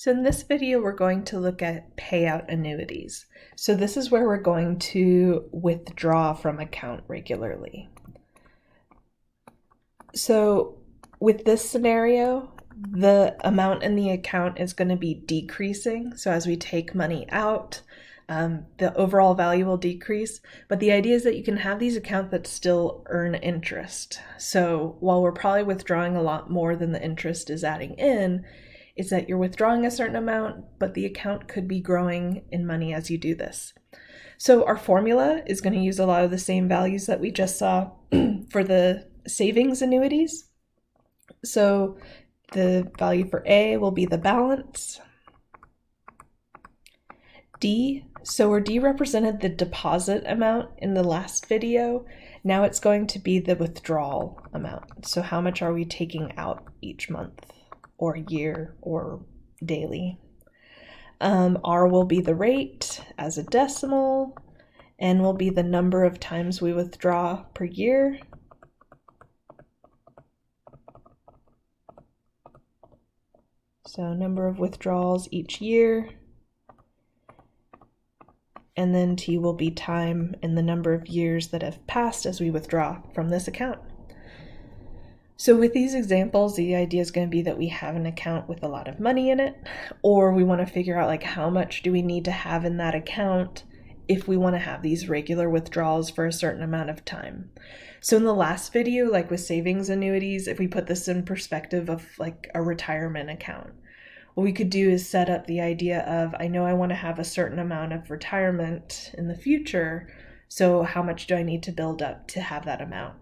So in this video, we're going to look at payout annuities. So this is where we're going to withdraw from account regularly. So with this scenario, the amount in the account is going to be decreasing. So as we take money out, the overall value will decrease. But the idea is that you can have these accounts that still earn interest. So while we're probably withdrawing a lot more than the interest is adding in, is that you're withdrawing a certain amount, but the account could be growing in money as you do this. So our formula is going to use a lot of the same values that we just saw for the savings annuities. So the value for A will be the balance. D, so where D represented the deposit amount in the last video, now it's going to be the withdrawal amount. So how much are we taking out each month or year or daily? R will be the rate as a decimal. N will be the number of times we withdraw per year. So number of withdrawals each year. And then T will be time and the number of years that have passed as we withdraw from this account. So with these examples, the idea is going to be that we have an account with a lot of money in it, or we want to figure out like how much do we need to have in that account if we want to have these regular withdrawals for a certain amount of time. So in the last video, like with savings annuities, if we put this in perspective of like a retirement account, what we could do is set up the idea of, I know I want to have a certain amount of retirement in the future, so how much do I need to build up to have that amount?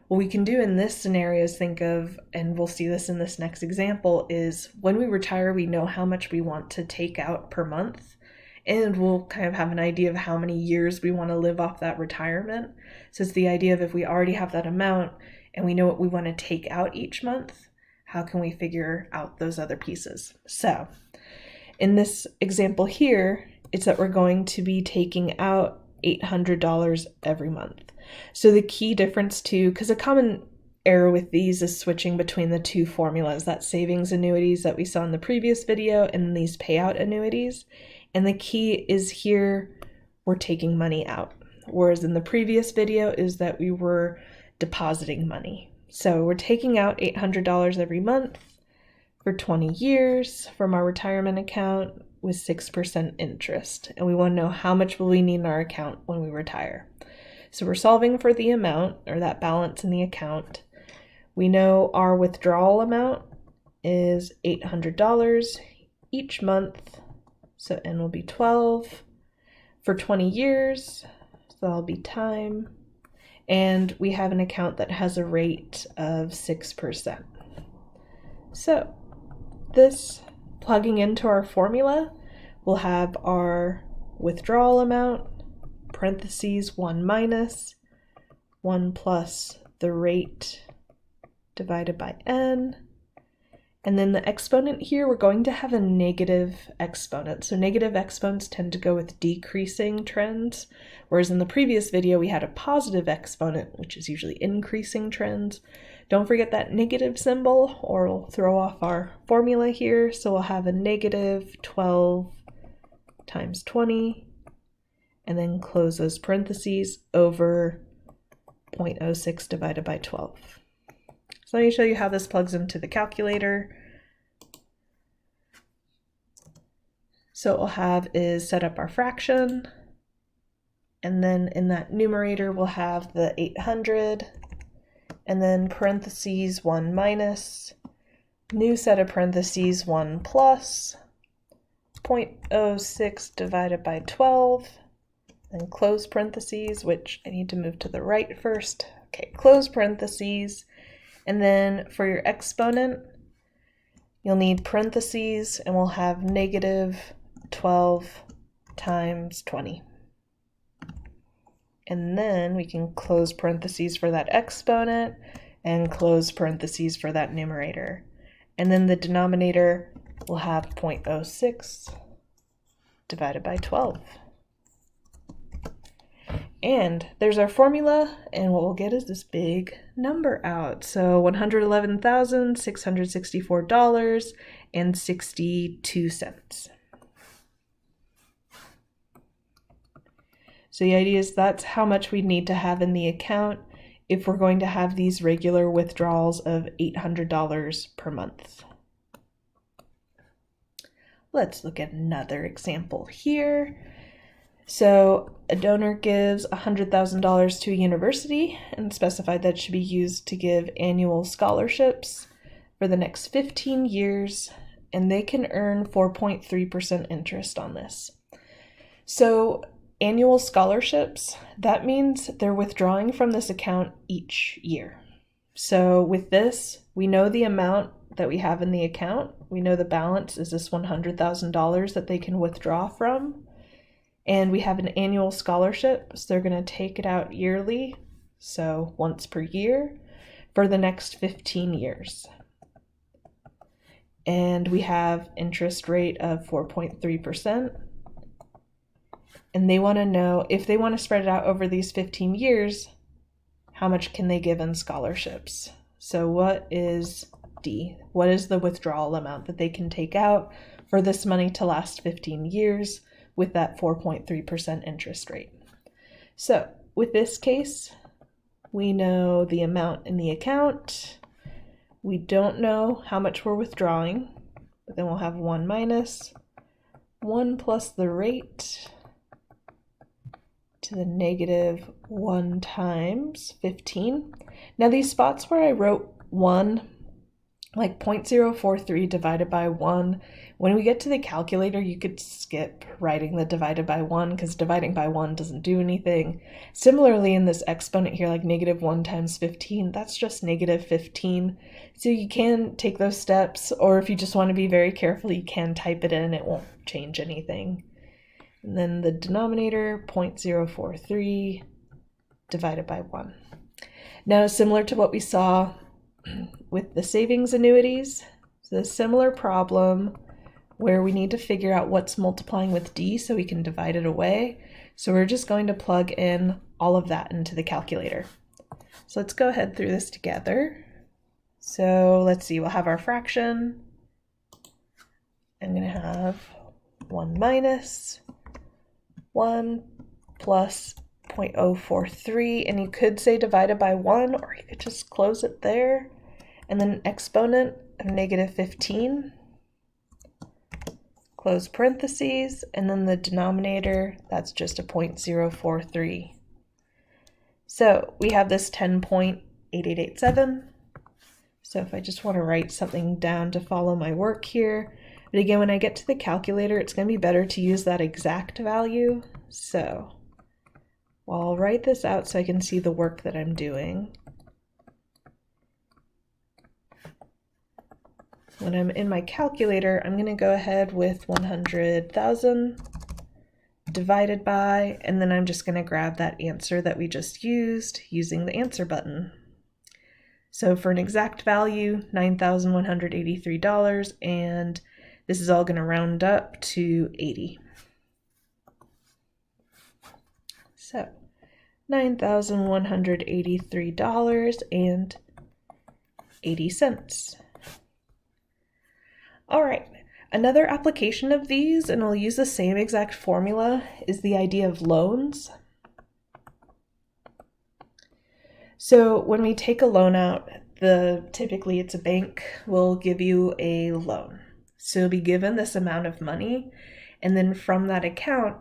What we can do in this scenario is think of, and we'll see this in this next example, is when we retire, we know how much we want to take out per month, and we'll kind of have an idea of how many years we want to live off that retirement. So it's the idea of if we already have that amount and we know what we want to take out each month, how can we figure out those other pieces? So in this example here, it's that we're going to be taking out $800 every month. So the key difference too, because a common error with these is switching between the two formulas, that savings annuities that we saw in the previous video and these payout annuities. And the key is here, we're taking money out. Whereas in the previous video is that we were depositing money. So we're taking out $800 every month for 20 years from our retirement account with 6% interest. And we want to know how much will we need in our account when we retire. So we're solving for the amount, or that balance in the account. We know our withdrawal amount is $800 each month. So N will be 12 for 20 years. So that'll be time. And we have an account that has a rate of 6%. So this, plugging into our formula, we'll have our withdrawal amount, parentheses 1 minus 1 plus the rate divided by N. And then the exponent here, we're going to have a negative exponent. So negative exponents tend to go with decreasing trends, whereas in the previous video we had a positive exponent, which is usually increasing trends. Don't forget that negative symbol, or it'll throw off our formula here. So we'll have a negative 12 times 20, and then close those parentheses over 0.06 divided by 12. So let me show you how this plugs into the calculator. So what we'll have is set up our fraction, and then in that numerator we'll have the 800, and then parentheses 1 minus, new set of parentheses 1 plus, 0.06 divided by 12, then close parentheses, which I need to move to the right first. Okay, close parentheses. And then for your exponent, you'll need parentheses, and we'll have negative 12 times 20. And then we can close parentheses for that exponent and close parentheses for that numerator. And then the denominator will have 0.06 divided by 12. And there's our formula, and what we'll get is this big number out. So $111,664.62. So the idea is that's how much we need to have in the account if we're going to have these regular withdrawals of $800 per month. Let's look at another example here. So a donor gives $100,000 to a university and specified that it should be used to give annual scholarships for the next 15 years, and they can earn 4.3% interest on this. So annual scholarships, that means they're withdrawing from this account each year. So with this, we know the amount that we have in the account. We know the balance is this $100,000 that they can withdraw from. And we have an annual scholarship, so they're going to take it out yearly, so once per year, for the next 15 years. And we have interest rate of 4.3%. And they want to know, if they want to spread it out over these 15 years, how much can they give in scholarships? So what is D? What is the withdrawal amount that they can take out for this money to last 15 years? With that 4.3% interest rate. So with this case, we know the amount in the account. We don't know how much we're withdrawing, but then we'll have 1 minus 1 plus the rate to the negative 1 times 15. Now these spots where I wrote 1, like 0.043 divided by 1, when we get to the calculator, you could skip writing the divided by 1 because dividing by 1 doesn't do anything. Similarly, in this exponent here, like negative 1 times 15, that's just negative 15. So you can take those steps, or if you just want to be very careful, you can type it in. It won't change anything. And then the denominator, 0.043 divided by 1. Now, similar to what we saw with the savings annuities, it's a similar problem where we need to figure out what's multiplying with D so we can divide it away. So we're just going to plug in all of that into the calculator. So let's go ahead through this together. So let's see, we'll have our fraction. I'm going to have 1 minus 1 plus 0.043, and you could say divided by 1, or you could just close it there. And then an exponent of negative 15. Close parentheses, and then the denominator, that's just a 0.043. So we have this 10.8887. So if I just want to write something down to follow my work here, but again, when I get to the calculator, it's going to be better to use that exact value. So I'll write this out so I can see the work that I'm doing. When I'm in my calculator, I'm going to go ahead with 100,000 divided by, and then I'm just going to grab that answer that we just used using the answer button. So for an exact value, $9,183, and this is all going to round up to 80. So $9,183.80. All right, another application of these, and I'll use the same exact formula, is the idea of loans. So when we take a loan out, typically it's a bank will give you a loan. So you'll be given this amount of money, and then from that account,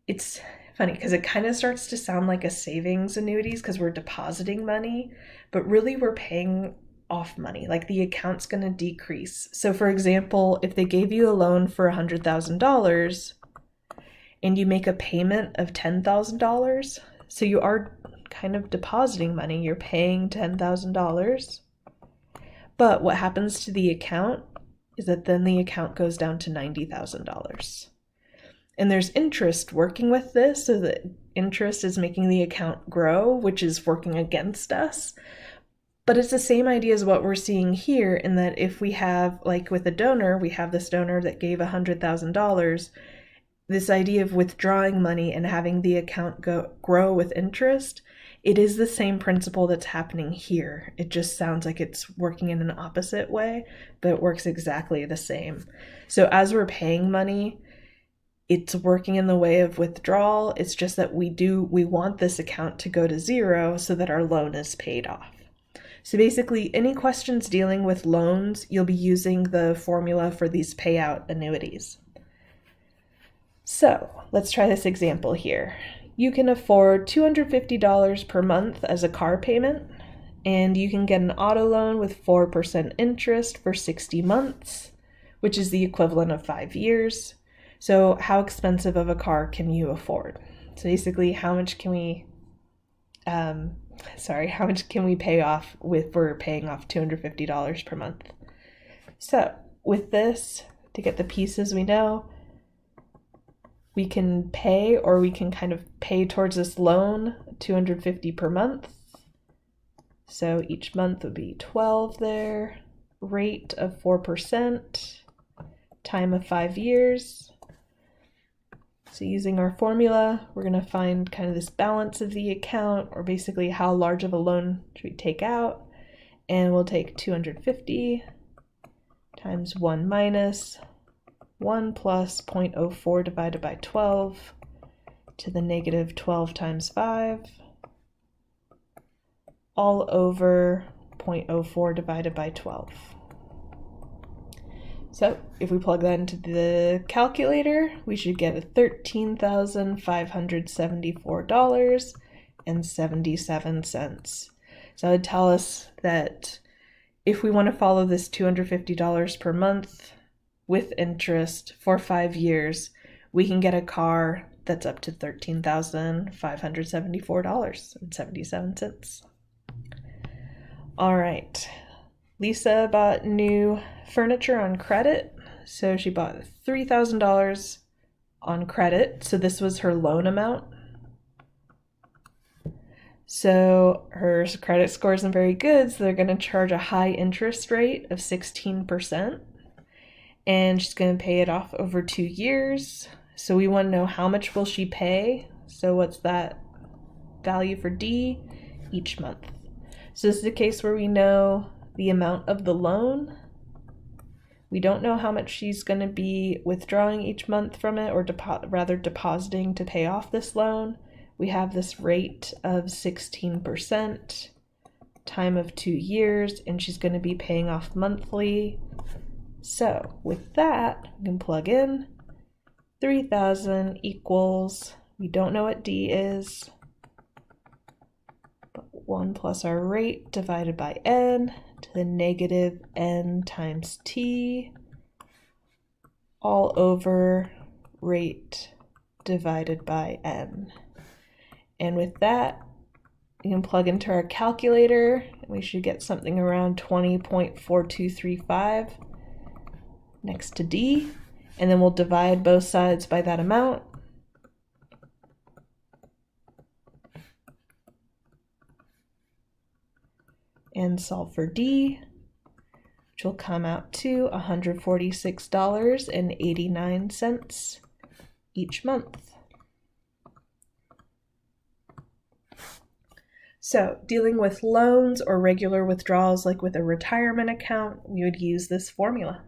it's funny because it kind of starts to sound like a savings annuities because we're depositing money, but really we're paying off money, like the account's going to decrease. So for example, if they gave you a loan for $100,000 and you make a payment of $10,000, so you are kind of depositing money, you're paying $10,000, but what happens to the account is that then the account goes down to $90,000. And there's interest working with this, so that interest is making the account grow, which is working against us. But it's the same idea as what we're seeing here, in that if we have, like with a donor, we have this donor that gave $100,000, this idea of withdrawing money and having the account grow with interest, it is the same principle that's happening here. It just sounds like it's working in an opposite way, but it works exactly the same. So as we're paying money, it's working in the way of withdrawal. It's just that we want this account to go to zero so that our loan is paid off. So basically, any questions dealing with loans, you'll be using the formula for these payout annuities. So let's try this example here. You can afford $250 per month as a car payment, and you can get an auto loan with 4% interest for 60 months, which is the equivalent of 5 years. So how expensive of a car can you afford? So basically, how much can we pay off if we're paying off $250 per month? So with this, to get the pieces we know, we can pay, or we can kind of pay towards this loan, $250 per month. So each month would be 12 there, rate of 4%, time of 5 years. So using our formula, we're going to find kind of this balance of the account, or basically how large of a loan should we take out. And we'll take 250 times 1 minus 1 plus 0.04 divided by 12 to the negative 12 times 5, all over 0.04 divided by 12. So if we plug that into the calculator, we should get $13,574.77. So it would tell us that if we want to follow this $250 per month with interest for 5 years, we can get a car that's up to $13,574.77. All right. Lisa bought new furniture on credit. So she bought $3,000 on credit. So this was her loan amount. So her credit score isn't very good, so they're going to charge a high interest rate of 16%. And she's going to pay it off over 2 years. So we want to know how much will she pay. So what's that value for D? Each month. So this is a case where we know the amount of the loan. We don't know how much she's going to be withdrawing each month from it, or depositing to pay off this loan. We have this rate of 16%, time of 2 years, and she's going to be paying off monthly. So with that, we can plug in 3,000 equals, we don't know what D is, but 1 plus our rate divided by N to the negative N times T, all over rate divided by N. And with that, we can plug into our calculator. We should get something around 20.4235 next to D. And then we'll divide both sides by that amount. And solve for D, which will come out to $146.89 each month. So dealing with loans or regular withdrawals like with a retirement account, we would use this formula.